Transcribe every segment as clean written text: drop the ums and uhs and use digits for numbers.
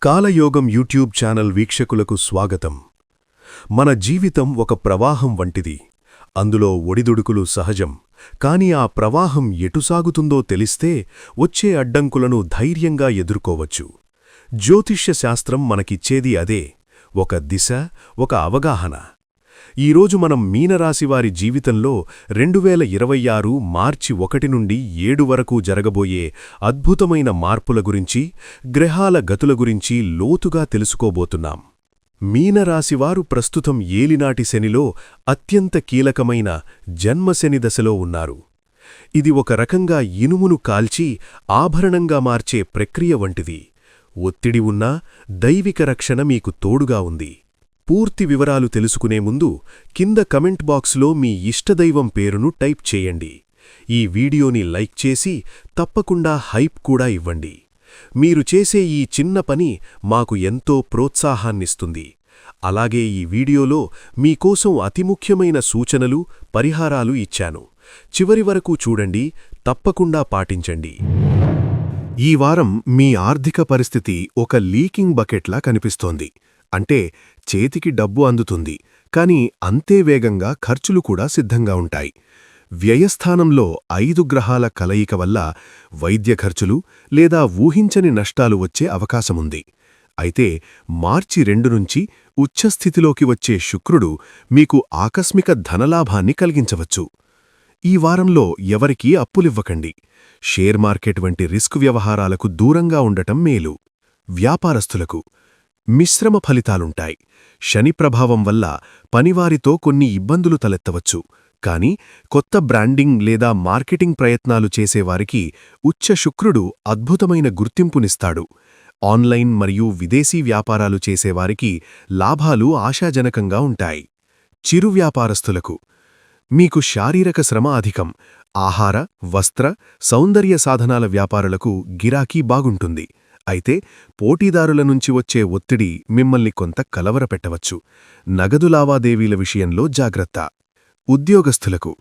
కాలయోగం YouTube channel వీక్షకులకు స్వాగతం. మన జీవితం ఒక ప్రవాహం వంటిది. అందులో ఒడిదుడుకులు సహజం. కాని ఆ ప్రవాహం ఎటు సాగుతుందో తెలిస్తే వచ్చే అడ్డంకులను ధైర్యంగా ఎదుర్కోవచ్చు. జ్యోతిష్య శాస్త్రం మనకిచ్చేది అదే, ఒక దిశ, ఒక అవగాహన. ఈరోజు మనం మీనరాశివారి జీవితంలో 2026 మార్చి 1 నుండి 7 వరకు జరగబోయే అద్భుతమైన మార్పుల గురించి, గ్రహాల గతుల గురించి లోతుగా తెలుసుకోబోతున్నాం. మీనరాశివారు ప్రస్తుతం ఏలినాటి శనిలో అత్యంత కీలకమైన జన్మశని దశలో ఉన్నారు. ఇది ఒక రకంగా ఇనుమును కాల్చి ఆభరణంగా మార్చే ప్రక్రియ వంటిది. ఒత్తిడి ఉన్నా దైవిక రక్షణ మీకు తోడుగా ఉంది. పూర్తి వివరాలు తెలుసుకునే ముందు కింద కమెంట్ బాక్స్లో మీ ఇష్టదైవం పేరును టైప్ చేయండి. ఈ వీడియోని లైక్ చేసి తప్పకుండా హైప్ కూడా ఇవ్వండి. మీరు చేసే ఈ చిన్న పని మాకు ఎంతో ప్రోత్సాహాన్నిస్తుంది. అలాగే ఈ వీడియోలో మీకోసం అతి ముఖ్యమైన సూచనలు, పరిహారాలు ఇచ్చాను. చివరి వరకు చూడండి, తప్పకుండా పాటించండి. ఈ వారం మీ ఆర్థిక పరిస్థితి ఒక లీకింగ్ బకెట్లా కనిపిస్తోంది. అంటే చేతికి డబ్బు అందుతుంది, కాని అంతే వేగంగా ఖర్చులు కూడా సిద్ధంగా ఉంటాయి. వ్యయస్థానంలో 5 గ్రహాల కలయిక వల్ల వైద్య ఖర్చులు లేదా ఊహించని నష్టాలు వచ్చే అవకాశముంది. అయితే మార్చి 2 నుంచి ఉచ్ఛస్థితిలోకి వచ్చే శుక్రుడు మీకు ఆకస్మిక ధనలాభాన్ని కలిగించవచ్చు. ఈ వారంలో ఎవరికీ అప్పులివ్వకండి. షేర్ మార్కెట్ వంటి రిస్క్ వ్యవహారాలకు దూరంగా ఉండటం మేలు. వ్యాపారస్తులకు మిశ్రమ ఫలితాలుంటాయి. శని ప్రభావం వల్ల పనివారితో కొన్ని ఇబ్బందులు తలెత్తవచ్చు. కాని కొత్త బ్రాండింగ్ లేదా మార్కెటింగ్ ప్రయత్నాలు చేసేవారికి ఉచ్చ శుక్రుడు అద్భుతమైన గుర్తింపునిస్తాడు. ఆన్లైన్ మరియు విదేశీ వ్యాపారాలు చేసేవారికి లాభాలు ఆశాజనకంగా ఉంటాయి. చిరు వ్యాపారస్తులకు మీకు శారీరక శ్రమ అధికం. ఆహార, వస్త్ర, సౌందర్య సాధనాల వ్యాపారులకు గిరాకీ బాగుంటుంది. అయితే పోటీదారుల నుంచి వచ్చే ఒత్తిడి మిమ్మల్ని కొంత కలవరపెట్టవచ్చు. నగదు లావాదేవీల విషయంలో జాగ్రత్త. ఉద్యోగస్తులకు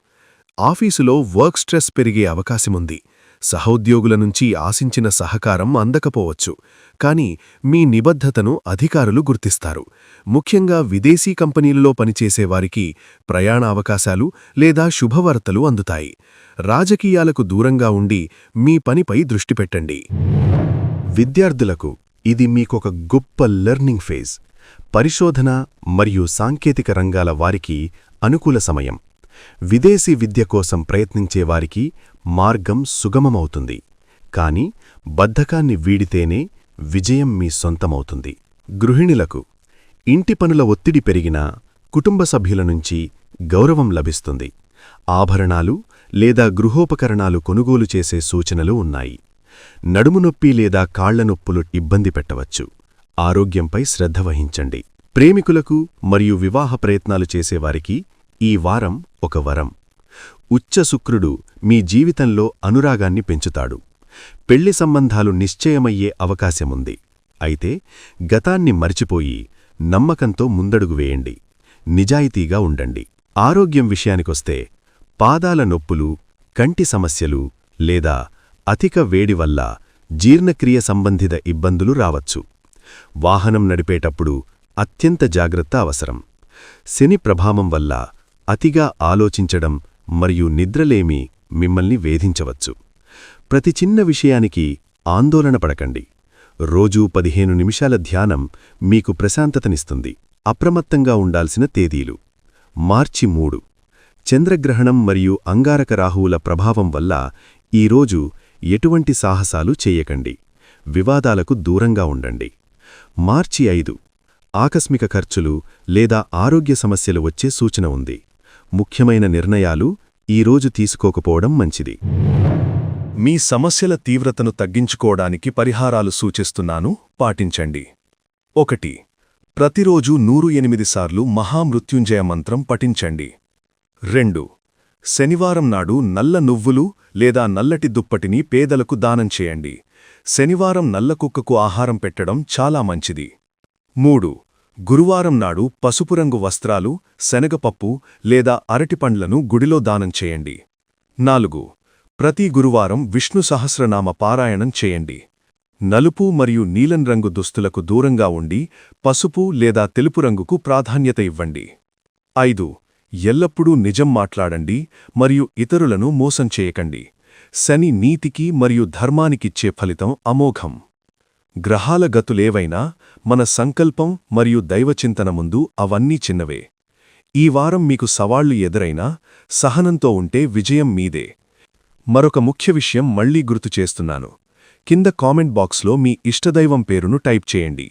ఆఫీసులో వర్క్ స్ట్రెస్ పెరిగే అవకాశముంది. సహోద్యోగుల నుంచి ఆశించిన సహకారం అందకపోవచ్చు. కాని మీ నిబద్ధతను అధికారులు గుర్తిస్తారు. ముఖ్యంగా విదేశీ కంపెనీలలో పనిచేసేవారికి ప్రయాణ అవకాశాలు లేదా శుభవార్తలు అందుతాయి. రాజకీయాలకు దూరంగా ఉండి మీ పనిపై దృష్టి పెట్టండి. విద్యార్థులకు ఇది మీకొక గొప్ప లెర్నింగ్ ఫేజ్. పరిశోధన మరియు సాంకేతిక రంగాల వారికి అనుకూల సమయం. విదేశీ విద్య కోసం ప్రయత్నించేవారికి మార్గం సుగమమవుతుంది. కాని బద్ధకాన్ని వీడితేనే విజయం మీ సొంతమవుతుంది. గృహిణులకు ఇంటి పనుల ఒత్తిడి పెరిగినా కుటుంబ సభ్యుల నుంచి గౌరవం లభిస్తుంది. ఆభరణాలు లేదా గృహోపకరణాలు కొనుగోలు చేసే సూచనలు ఉన్నాయి. నడుమునొప్పి లేదా కాళ్లనొప్పులు ఇబ్బంది పెట్టవచ్చు. ఆరోగ్యంపై శ్రద్ధ వహించండి. ప్రేమికులకు మరియు వివాహ ప్రయత్నాలు చేసేవారికి ఈ వారం ఒక వరం. ఉచ్చ శుక్రుడు మీ జీవితంలో అనురాగాన్ని పెంచుతాడు. పెళ్లి సంబంధాలు నిశ్చయమయ్యే అవకాశముంది. అయితే గతాన్ని మరిచిపోయి నమ్మకంతో ముందడుగు వేయండి. నిజాయితీగా ఉండండి. ఆరోగ్యం విషయానికొస్తే పాదాల నొప్పులు, కంటి సమస్యలు లేదా అధిక వేడి వల్ల జీర్ణక్రియ సంబంధిత ఇబ్బందులు రావచ్చు. వాహనం నడిపేటప్పుడు అత్యంత జాగ్రత్త అవసరం. శని ప్రభావం వల్ల అతిగా ఆలోచించడం మరియు నిద్రలేమి మిమ్మల్ని వేధించవచ్చు. ప్రతి చిన్న విషయానికి ఆందోళన పడకండి. రోజూ 15 నిమిషాల ధ్యానం మీకు ప్రశాంతతనిస్తుంది. అప్రమత్తంగా ఉండాల్సిన తేదీలు: మార్చి 3 చంద్రగ్రహణం మరియు అంగారక రాహువుల ప్రభావం వల్ల ఈరోజు ఎటువంటి సాహసాలు చేయకండి. వివాదాలకు దూరంగా ఉండండి. మార్చి 5 ఆకస్మిక ఖర్చులు లేదా ఆరోగ్య సమస్యలు వచ్చే సూచన ఉంది. ముఖ్యమైన నిర్ణయాలు ఈరోజు తీసుకోకపోవడం మంచిది. మీ సమస్యల తీవ్రతను తగ్గించుకోవడానికి పరిహారాలు సూచిస్తున్నాను, పాటించండి. 1. ప్రతిరోజు 108 సార్లు మహామృత్యుంజయ మంత్రం పఠించండి. 2. శనివారం నాడు నల్ల నువ్వులు లేదా నల్లటి దుప్పటిని పేదలకు దానం చేయండి. శనివారం నల్ల కుక్కకు ఆహారం పెట్టడం చాలా మంచిది. 3. గురువారం నాడు పసుపు రంగు వస్త్రాలు, శనగపప్పు లేదా అరటిపండ్లను గుడిలో దానం చేయండి. 4. ప్రతి గురువారం విష్ణు సహస్రనామ పారాయణం చేయండి. నలుపు మరియు నీలం రంగు దుస్తులకు దూరంగా ఉండి పసుపు లేదా తెలుపు రంగుకు ప్రాధాన్యత ఇవ్వండి. 5. ఎల్లప్పుడూ నిజం మాట్లాడండి మరియు ఇతరులను మోసం చేయకండి. శని నీతికి మరియు ధర్మానికిచ్చే ఫలితం అమోఘం. గ్రహాల గతులేవైనా మన సంకల్పం మరియు దైవచింతన ముందు అవన్నీ చిన్నవే. ఈ వారం మీకు సవాళ్లు ఎదురైనా సహనంతో ఉంటే విజయం మీదే. మరొక ముఖ్య విషయం మళ్లీ గుర్తు చేస్తున్నాను. కింద కామెంట్ బాక్స్లో మీ ఇష్టదైవం పేరును టైప్ చేయండి.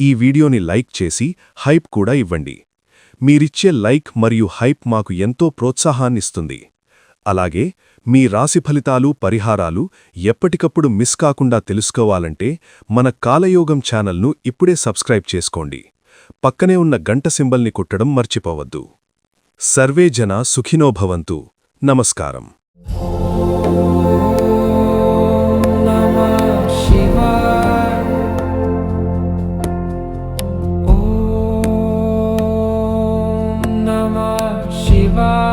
ఈ వీడియోని లైక్ చేసి హైప్ కూడా ఇవ్వండి. మీరిచ్చే లైక్ మరియు హైప్ మాకు ఎంతో ప్రోత్సాహాన్నిస్తుంది. అలాగే మీ రాశి ఫలితాలు పరిహారాలు ఎప్పటికప్పుడు మిస్ కాకుండా తెలుసుకోవాలంటే మన కాలయోగం ఛానల్ను ఇప్పుడే సబ్స్క్రైబ్ చేసుకోండి. పక్కనే ఉన్న గంట సింబల్ని కొట్టడం మర్చిపోవద్దు. సర్వే జనా సుఖినో భవంతు. నమస్కారం. Shiva